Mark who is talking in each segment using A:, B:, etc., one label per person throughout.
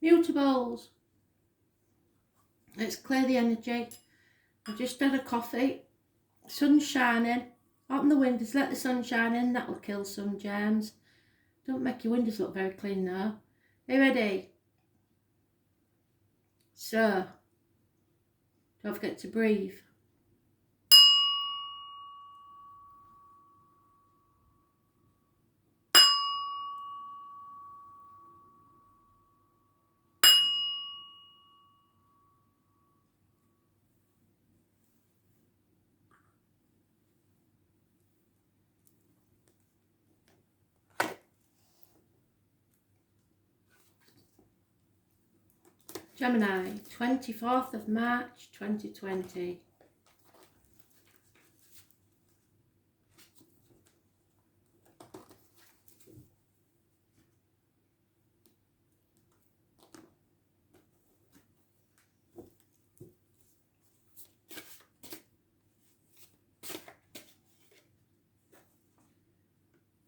A: Mutables. Let's clear the energy. I've just had a coffee. Sun's shining. Open the windows, let the sun shine in. That'll kill some germs. Don't make your windows look very clean though. Are you ready? So, don't forget to breathe. Gemini, 24th of March 2020.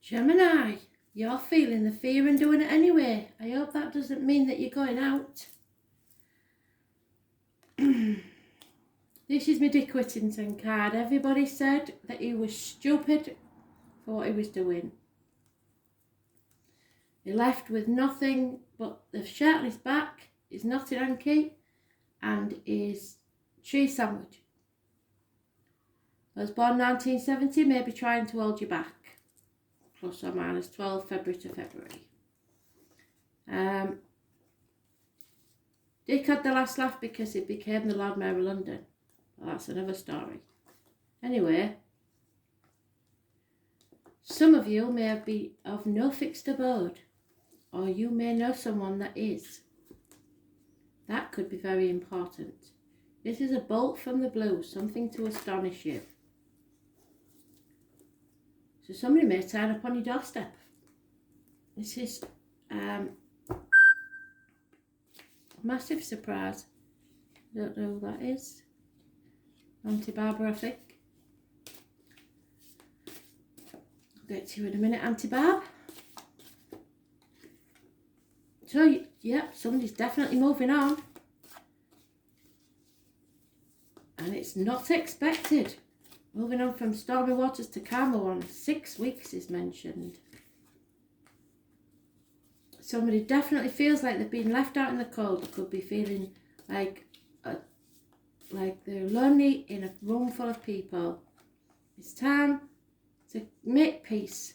A: Gemini, you're feeling the fear and doing it anyway. I hope that doesn't mean that you're going out. This is my Dick Whittington card. Everybody said that he was stupid for what he was doing. He left with nothing but the shirt on his back, his knotted hanky, and his cheese sandwich. I was born 1970, maybe trying to hold you back. Plus or minus 12 February to February. Dick had the last laugh because he became the Lord Mayor of London. Well, that's another story. Anyway, some of you may be of no fixed abode, or you may know someone that is. That could be very important. This is a bolt from the blue, something to astonish you. So somebody may turn up on your doorstep. This is massive surprise. Don't know who that is. Auntie Barbara, I think. I'll get to you in a minute, Auntie Barb. So, yep, somebody's definitely moving on. And it's not expected. Moving on from stormy waters to calmer ones. 6 weeks is mentioned. Somebody definitely feels like they've been left out in the cold. They could be feeling like they're lonely in a room full of people. It's time to make peace.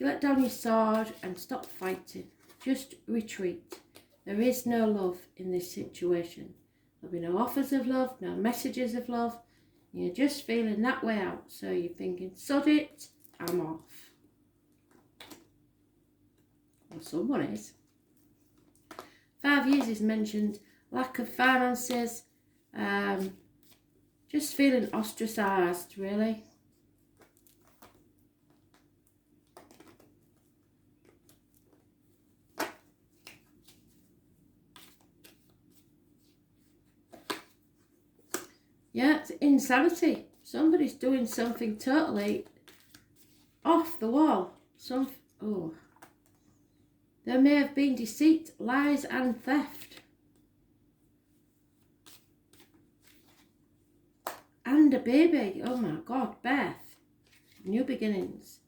A: Let down your sword and stop fighting. Just retreat. There is no love in this situation. There'll be no offers of love, no messages of love. You're just feeling that way out. So you're thinking, sod it, I'm off. Or someone is. 5 years is mentioned. Lack of finances. Just feeling ostracised, really. Yeah, it's insanity. Somebody's doing something totally off the wall. There may have been deceit, lies and theft. And a baby. Oh my God, Beth. New beginnings.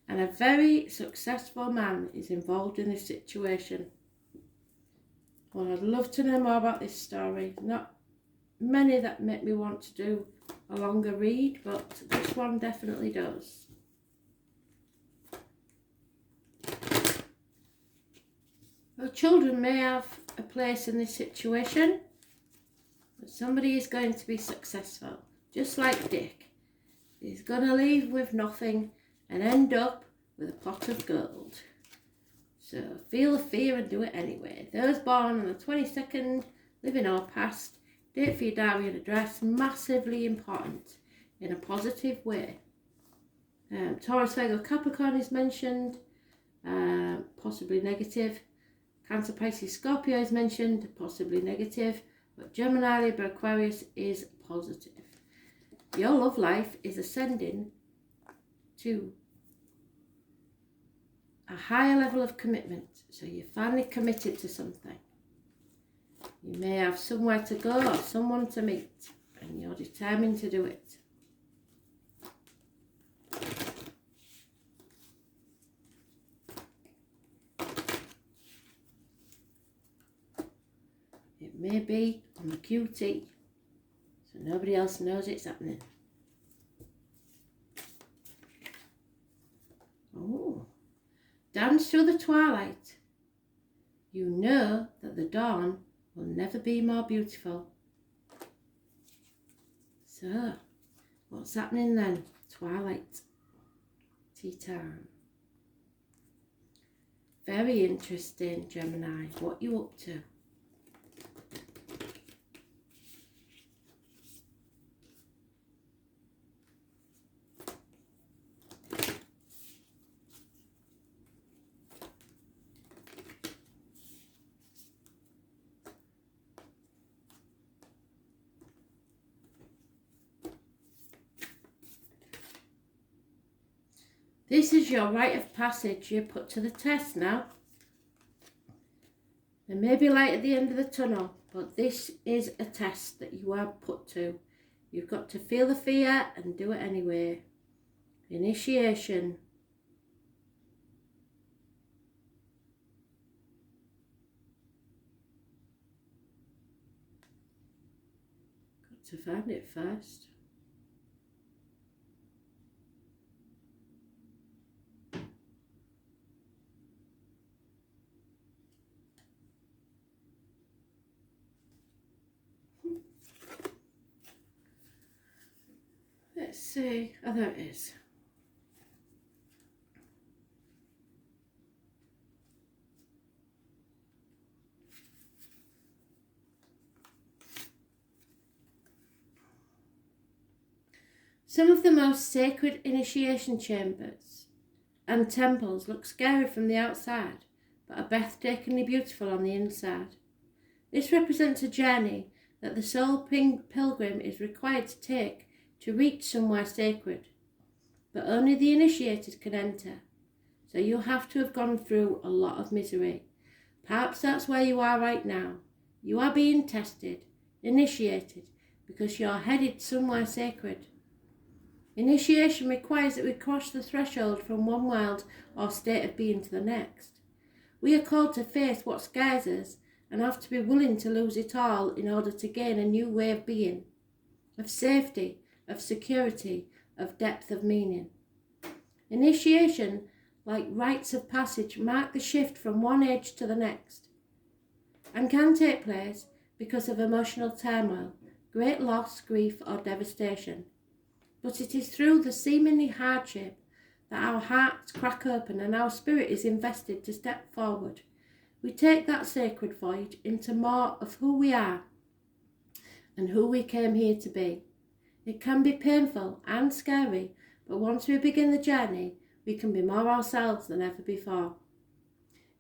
A: And a very successful man is involved in this situation. Well, I'd love to know more about this story. Not many that make me want to do a longer read, but this one definitely does. Well, children may have a place in this situation, but somebody is going to be successful, just like Dick. He's going to leave with nothing and end up with a pot of gold. So feel the fear and do it anyway. Those born on the 22nd, living or past, date for your diary and address, massively important in a positive way. Taurus, Virgo, Capricorn is mentioned, possibly negative. Cancer, Pisces, Scorpio is mentioned, possibly negative. But Gemini, Libra, Aquarius is positive. Your love life is ascending to a higher level of commitment. So you're finally committed to something. You may have somewhere to go or someone to meet, and you're determined to do it. It may be on the QT, so nobody else knows it's happening. Oh, dance through the twilight. You know that the dawn will never be more beautiful. So, what's happening then? Twilight. Tea time. Very interesting, Gemini. What you up to? This is your rite of passage. You're put to the test now. There may be light at the end of the tunnel, but this is a test that you are put to. You've got to feel the fear and do it anyway. Initiation. Got to find it first. Let's see. Oh, there it is. Some of the most sacred initiation chambers and temples look scary from the outside, but are breathtakingly beautiful on the inside. This represents a journey that the soul pilgrim is required to take to reach somewhere sacred, but only the initiated can enter. So you have to have gone through a lot of misery. Perhaps that's where you are right now. You are being tested, initiated, because you're headed somewhere sacred. Initiation requires that we cross the threshold from one world or state of being to the next. We are called to face what scares us and have to be willing to lose it all in order to gain a new way of being, of safety, of security, of depth of meaning. Initiation, like rites of passage, mark the shift from one age to the next and can take place because of emotional turmoil, great loss, grief or devastation. But it is through the seemingly hardship that our hearts crack open and our spirit is invested to step forward. We take that sacred voyage into more of who we are and who we came here to be. It can be painful and scary, but once we begin the journey, we can be more ourselves than ever before.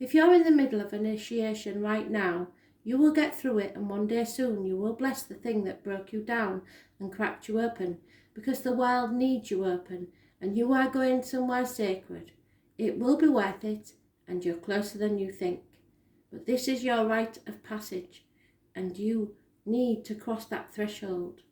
A: If you're in the middle of initiation right now, you will get through it, and one day soon you will bless the thing that broke you down and cracked you open, because the world needs you open, and you are going somewhere sacred. It will be worth it, and you're closer than you think. But this is your rite of passage, and you need to cross that threshold.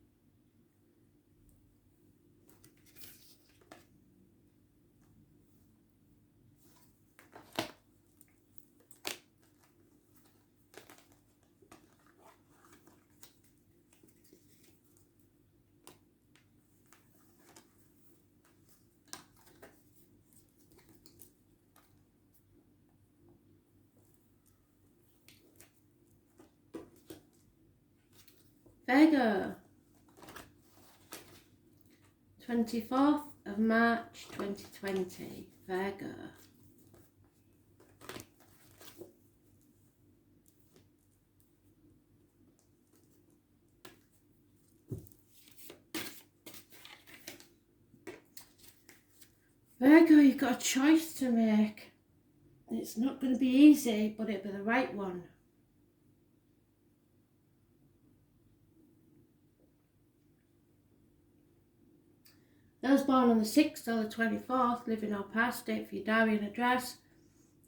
A: Virgo, 24th of March 2020, Virgo. Virgo, you've got a choice to make. It's not going to be easy, but it'll be the right one. Those born on the 6th or the 24th, living or past, date for your diary and address,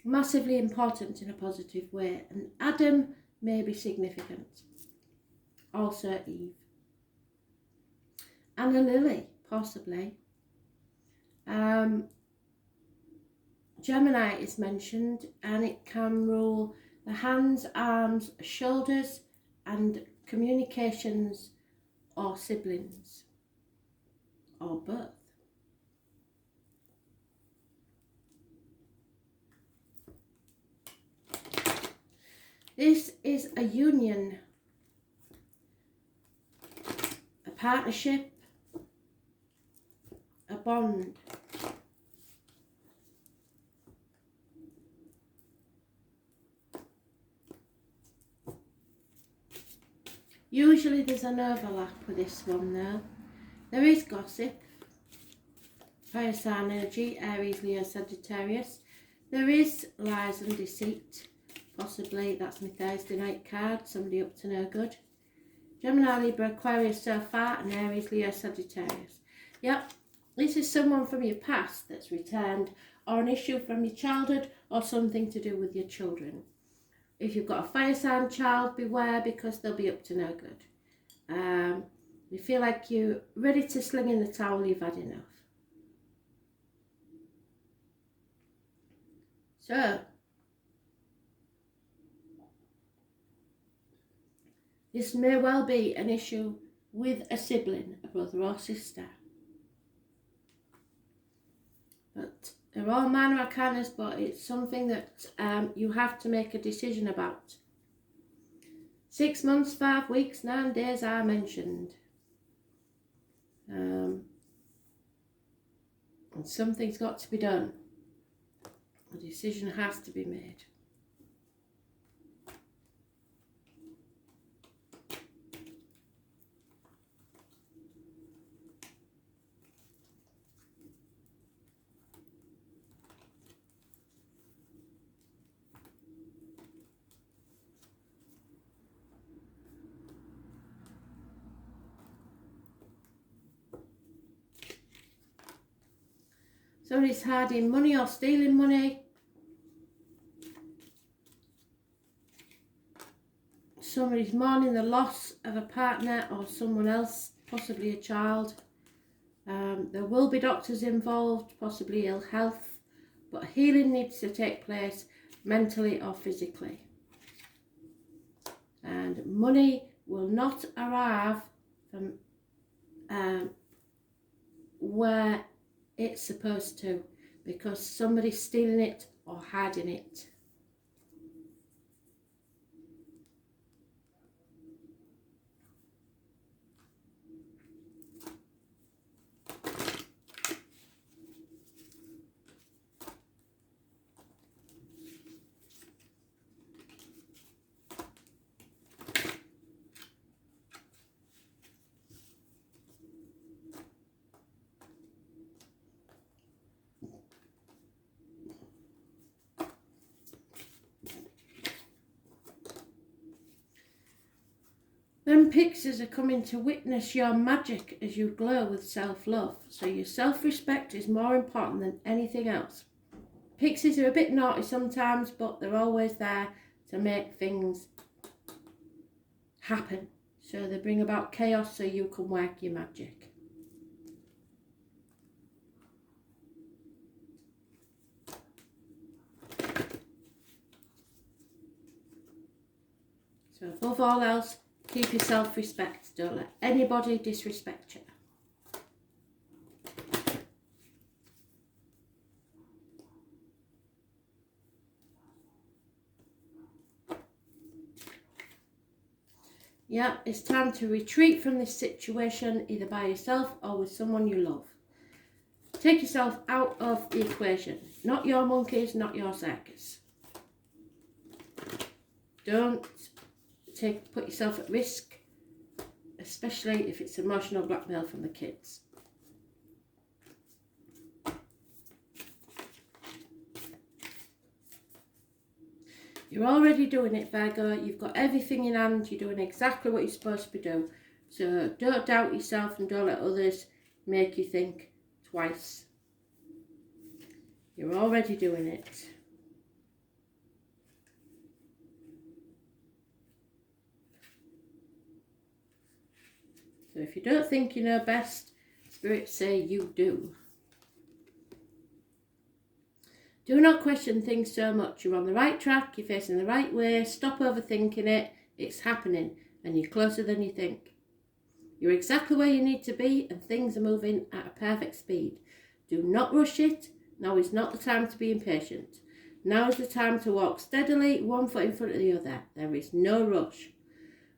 A: massively important in a positive way. And Adam may be significant. Also Eve. And a lily, possibly. Gemini is mentioned, and it can rule the hands, arms, shoulders, and communications, or siblings, or both. This is a union, a partnership, a bond. Usually there's an overlap with this one though. There is gossip, fire sign energy, Aries, Leo, Sagittarius. There is lies and deceit. Possibly that's my Thursday night card, somebody up to no good. Gemini, Libra, Aquarius so far, and Aries, Leo, Sagittarius. Yep, this is someone from your past that's returned, or an issue from your childhood, or something to do with your children. If you've got a fire sign child, beware, because they'll be up to no good. You feel like you're ready to sling in the towel, you've had enough. So, this may well be an issue with a sibling, a brother or sister. But they're all minor arcanas, but it's something that you have to make a decision about. 6 months, 5 weeks, 9 days are mentioned. And something's got to be done. A decision has to be made. Somebody's hiding money or stealing money. Somebody's mourning the loss of a partner or someone else, possibly a child. There will be doctors involved, possibly ill health, but healing needs to take place mentally or physically. And money will not arrive from where it's supposed to, because somebody's stealing it or hiding it. Then Pixies are coming to witness your magic as you glow with self-love. So your self-respect is more important than anything else. Pixies are a bit naughty sometimes, but they're always there to make things happen. So they bring about chaos so you can work your magic. So above all else, keep your self-respect. Don't let anybody disrespect you. Yeah, it's time to retreat from this situation, either by yourself or with someone you love. Take yourself out of the equation. Not your monkeys, not your circus. Don't put yourself at risk, especially if it's emotional blackmail from the kids. You're already doing it, Virgo. You've got everything in hand. You're doing exactly what you're supposed to be doing. So don't doubt yourself and don't let others make you think twice. You're already doing it. So if you don't think you know best, spirits say you do. Do not question things so much. You're on the right track, you're facing the right way, stop overthinking it, it's happening, and you're closer than you think. You're exactly where you need to be, and things are moving at a perfect speed. Do not rush it. Now is not the time to be impatient. Now is the time to walk steadily, one foot in front of the other. There is no rush.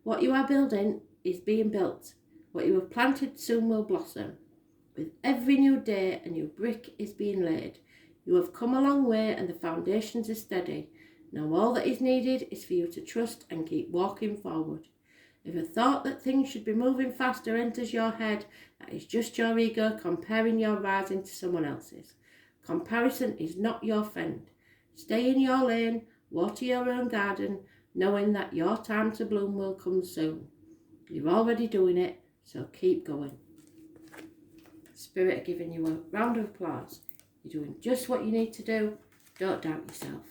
A: What you are building is being built. What you have planted soon will blossom. With every new day, a new brick is being laid. You have come a long way and the foundations are steady. Now all that is needed is for you to trust and keep walking forward. If a thought that things should be moving faster enters your head, that is just your ego comparing your rising to someone else's. Comparison is not your friend. Stay in your lane, water your own garden, knowing that your time to bloom will come soon. You're already doing it, so keep going. Spirit are giving you a round of applause. You're doing just what you need to do. Don't doubt yourself.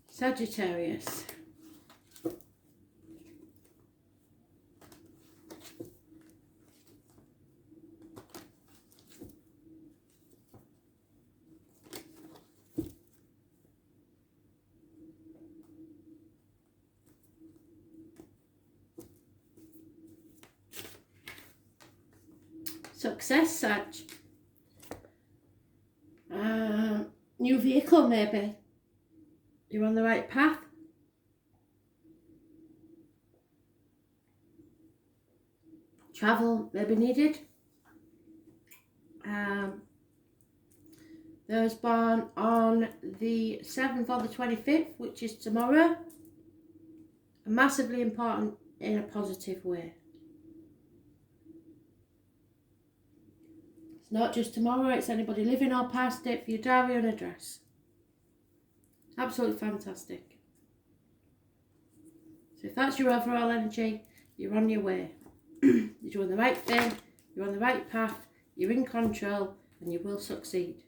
A: Sagittarius. Success, Sag. New vehicle, maybe. You're on the right path. Travel may be needed. Those born on the 7th or the 25th, which is tomorrow, are massively important in a positive way. It's not just tomorrow, it's anybody living or past it for your diary and address. Absolutely fantastic. So if that's your overall energy, you're on your way. You're doing the right thing, you're on the right path, you're in control, and you will succeed.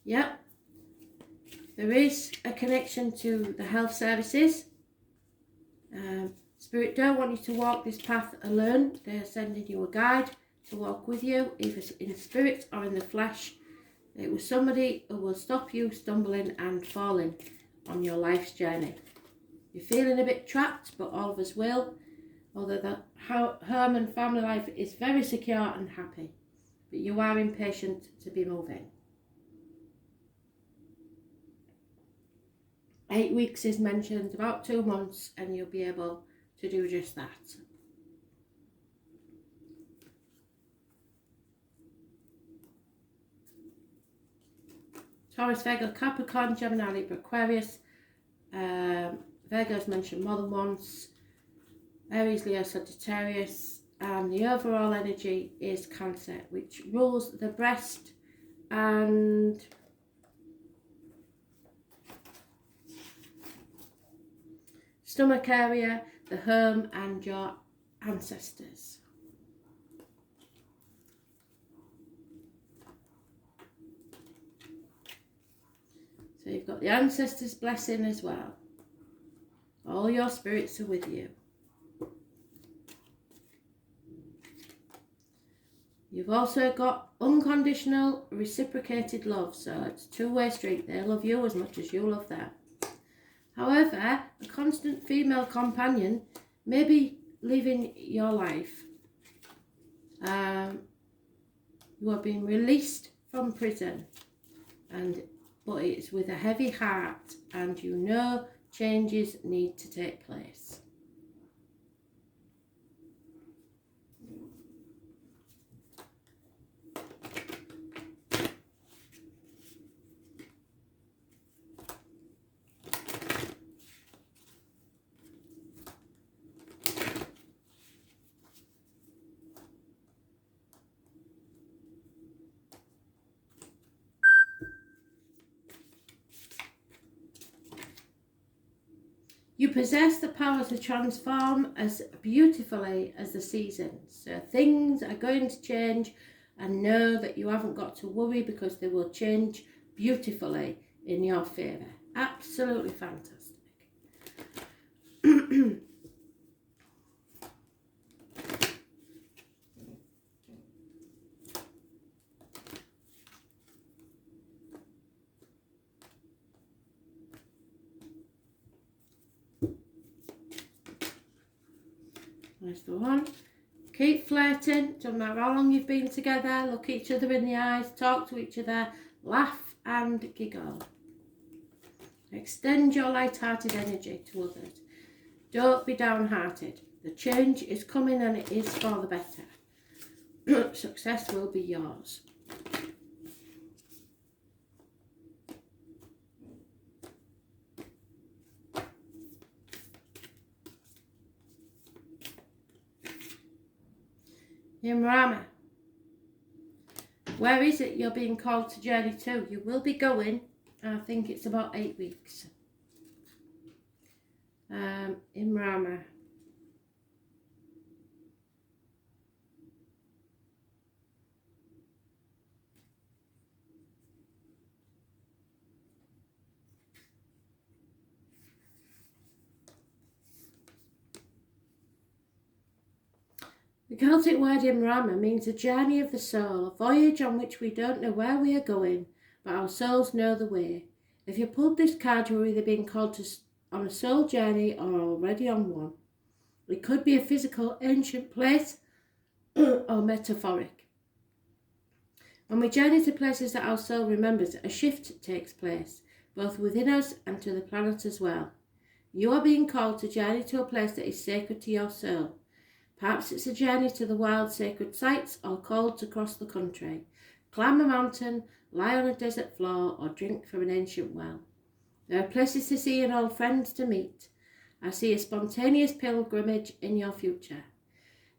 A: Yep. There is a connection to the health services. Spirit don't want you to walk this path alone. They're sending you a guide to walk with you, either in spirit or in the flesh. It was somebody who will stop you stumbling and falling on your life's journey. You're feeling a bit trapped, but all of us will. Although the home and family life is very secure and happy. But you are impatient to be moving. 8 weeks is mentioned, about 2 months, and you'll be able to do just that. Taurus, Virgo, Capricorn, Gemini, Libra, Aquarius. Virgo's mentioned more than once. Aries, Leo, Sagittarius. And the overall energy is Cancer, which rules the breast and stomach area, the home, and your ancestors. So you've got the ancestors' blessing as well. All your spirits are with you. You've also got unconditional reciprocated love. So it's a two-way street. They love you as much as you love them. However, a constant female companion may be living your life. You are being released from prison, but it's with a heavy heart, and you know changes need to take place. You possess the power to transform as beautifully as the seasons. So things are going to change, and know that you haven't got to worry because they will change beautifully in your favour. Absolutely fantastic. There's the one. Keep flirting, doesn't matter how long you've been together, look each other in the eyes, talk to each other, laugh and giggle. Extend your light-hearted energy to others. Don't be downhearted. The change is coming and it is for the better. Success will be yours. Rama, where is it you're being called to journey to? You will be going, I think it's about 8 weeks. Rama. The Celtic word Imrama means a journey of the soul, a voyage on which we don't know where we are going, but our souls know the way. If you pulled this card, you're either being called on a soul journey or already on one. It could be a physical, ancient place or metaphoric. When we journey to places that our soul remembers, a shift takes place, both within us and to the planet as well. You are being called to journey to a place that is sacred to your soul. Perhaps it's a journey to the wild sacred sites, or called to cross the country, climb a mountain, lie on a desert floor, or drink from an ancient well. There are places to see and old friends to meet. I see a spontaneous pilgrimage in your future.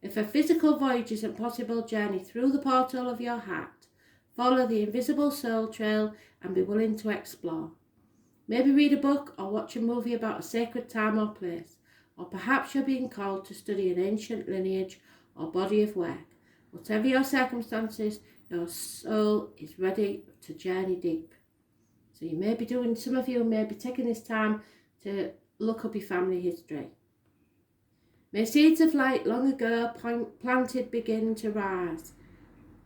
A: If a physical voyage isn't possible, journey through the portal of your heart. Follow the invisible soul trail and be willing to explore. Maybe read a book or watch a movie about a sacred time or place. Or perhaps you're being called to study an ancient lineage or body of work. Whatever your circumstances, your soul is ready to journey deep. So you may be doing, some of you may be taking this time to look up your family history. May seeds of light long ago planted begin to rise.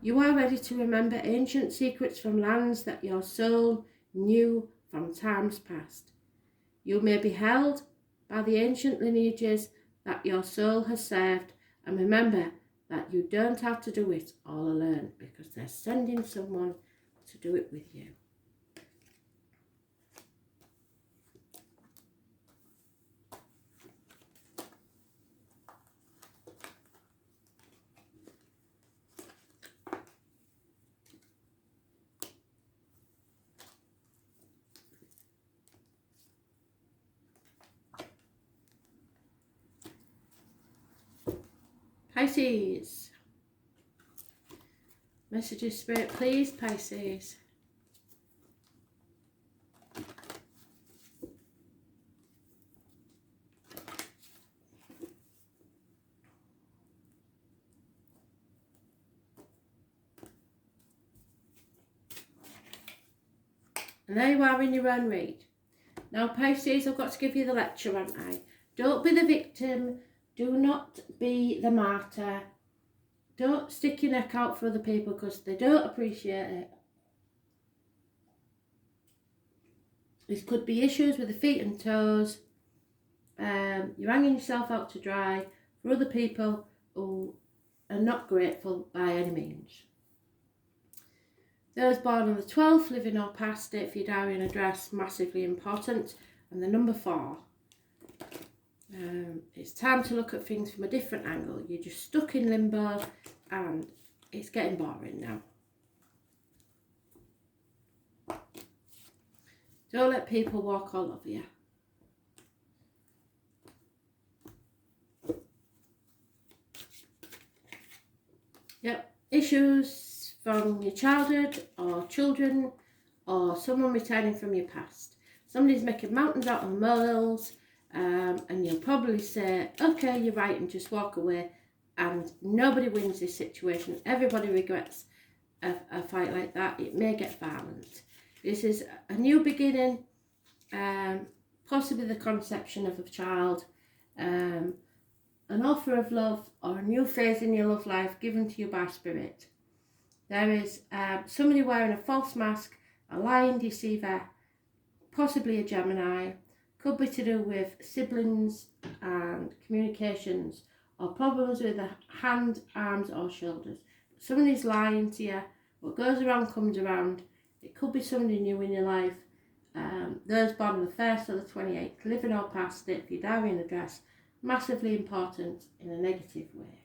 A: You are ready to remember ancient secrets from lands that your soul knew from times past. You may be held by the ancient lineages that your soul has served, and remember that you don't have to do it all alone, because they're sending someone to do it with you. Pisces. Messages, Spirit, please, Pisces. And there you are in your own read. Now, Pisces, I've got to give you the lecture, haven't I? Don't be the victim. Do not be the martyr. Don't stick your neck out for other people because they don't appreciate it. This could be issues with the feet and toes. You're hanging yourself out to dry for other people who are not grateful by any means. Those born on the 12th, living or past, date for your diary and address, massively important. And the number 4. It's time to look at things from a different angle. You're just stuck in limbo and it's getting boring now. Don't let people walk all over you. Yep, issues from your childhood or children or someone returning from your past. Somebody's making mountains out of molehills. and you'll probably say, okay, you're right, and just walk away, and nobody wins this situation. Everybody regrets a fight like that. It may get violent. This is a new beginning, possibly the conception of a child, an offer of love, or a new phase in your love life given to you by spirit. There is somebody wearing a false mask, a lying deceiver, possibly a Gemini. Could be to do with siblings and communications, or problems with the hand, arms or shoulders. Somebody's lying to you. What goes around comes around. It could be somebody new in your life. Those born on the 1st or the 28th, living or past it, for your diary and address, massively important in a negative way.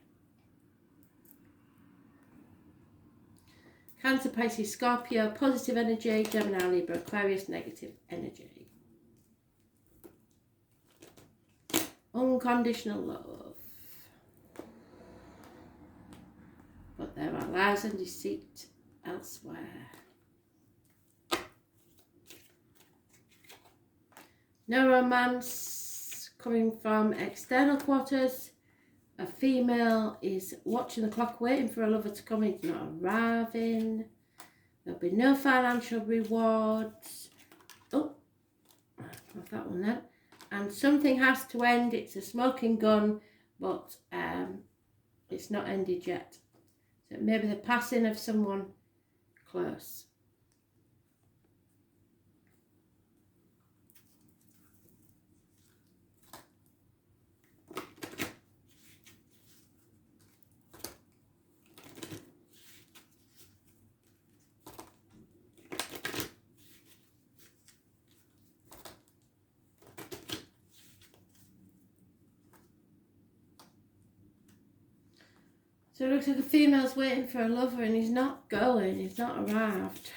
A: Cancer, Pisces, Scorpio, positive energy. Gemini, Libra, Aquarius, negative energy. Unconditional love. But there are lies and deceit elsewhere. No romance coming from external quarters. A female is watching the clock, waiting for a lover to come in, not arriving. There'll be no financial rewards. Oh, off that one then. And something has to end. It's a smoking gun, but it's not ended yet. So maybe the passing of someone close. So it looks like a female's waiting for a lover and he's not going, he's not arrived.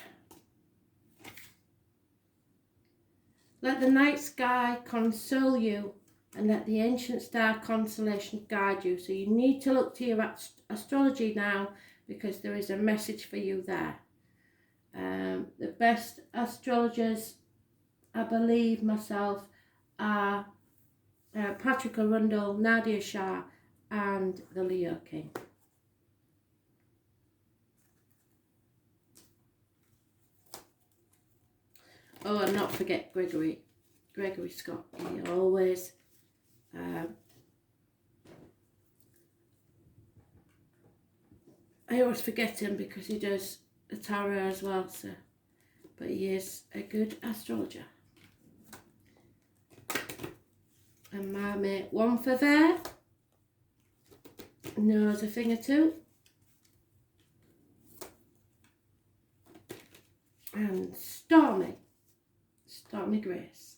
A: Let the night sky console you and let the ancient star constellation guide you. So you need to look to your astrology now, because there is a message for you there. The best astrologers, I believe myself, are Patrick Arundel, Nadia Shah and the Leo King. Oh, and not forget Gregory Scott. He always I always forget him because he does the tarot as well. So, but he is a good astrologer. And my mate, one for there, knows a thing or two. And Stormy Grace.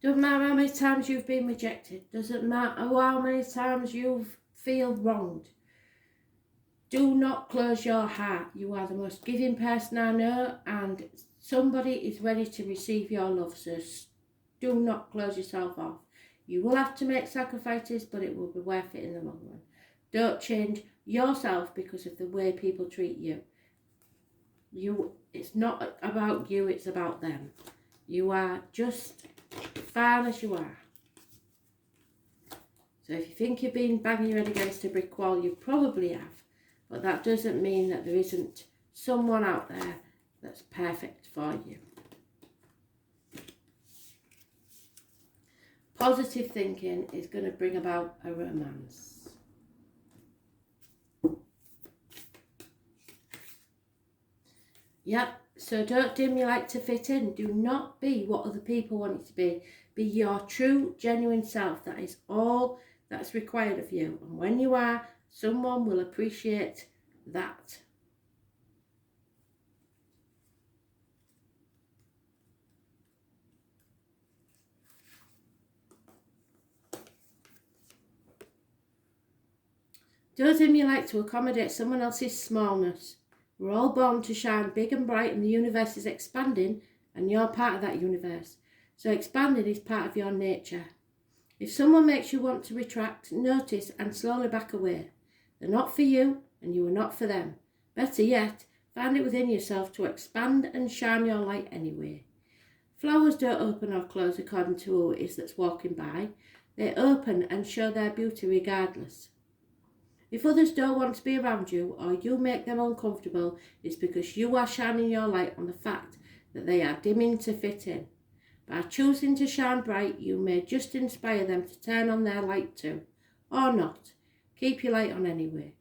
A: Doesn't matter how many times you've been rejected. Doesn't matter how many times you feel wronged. Do not close your heart. You are the most giving person I know, and somebody is ready to receive your love. So do not close yourself off. You will have to make sacrifices, but it will be worth it in the long run. Don't change yourself because of the way people treat you. It's not about you, it's about them. You are just fine as you are. So if you think you've been banging your head against a brick wall, you probably have. But that doesn't mean that there isn't someone out there that's perfect for you. Positive thinking is going to bring about a romance. Yep, so don't dim your light to fit in. Do not be what other people want you to be. Be your true, genuine self. That is all that's required of you. And when you are, someone will appreciate that. Don't dim your light to accommodate someone else's smallness. We're all born to shine big and bright, and the universe is expanding, and you're part of that universe. So expanding is part of your nature. If someone makes you want to retract, notice and slowly back away. They're not for you, and you are not for them. Better yet, find it within yourself to expand and shine your light anyway. Flowers don't open or close according to who it is that's walking by. They open and show their beauty regardless. If others don't want to be around you or you make them uncomfortable, it's because you are shining your light on the fact that they are dimming to fit in. By choosing to shine bright, you may just inspire them to turn on their light too. Or not. Keep your light on anyway.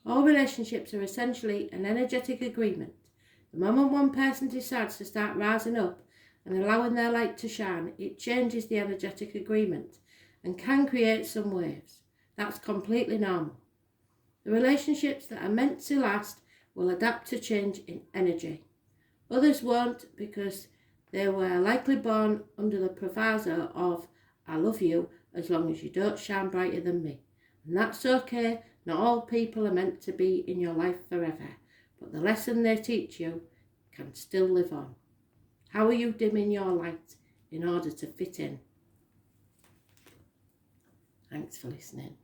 A: All relationships are essentially an energetic agreement. The moment one person decides to start rising up and allowing their light to shine, it changes the energetic agreement and can create some waves. That's completely normal. The relationships that are meant to last will adapt to change in energy. Others won't, because they were likely born under the proviso of, I love you as long as you don't shine brighter than me. And that's okay. Not all people are meant to be in your life forever, but the lesson they teach you can still live on. How are you dimming your light in order to fit in? Thanks for listening.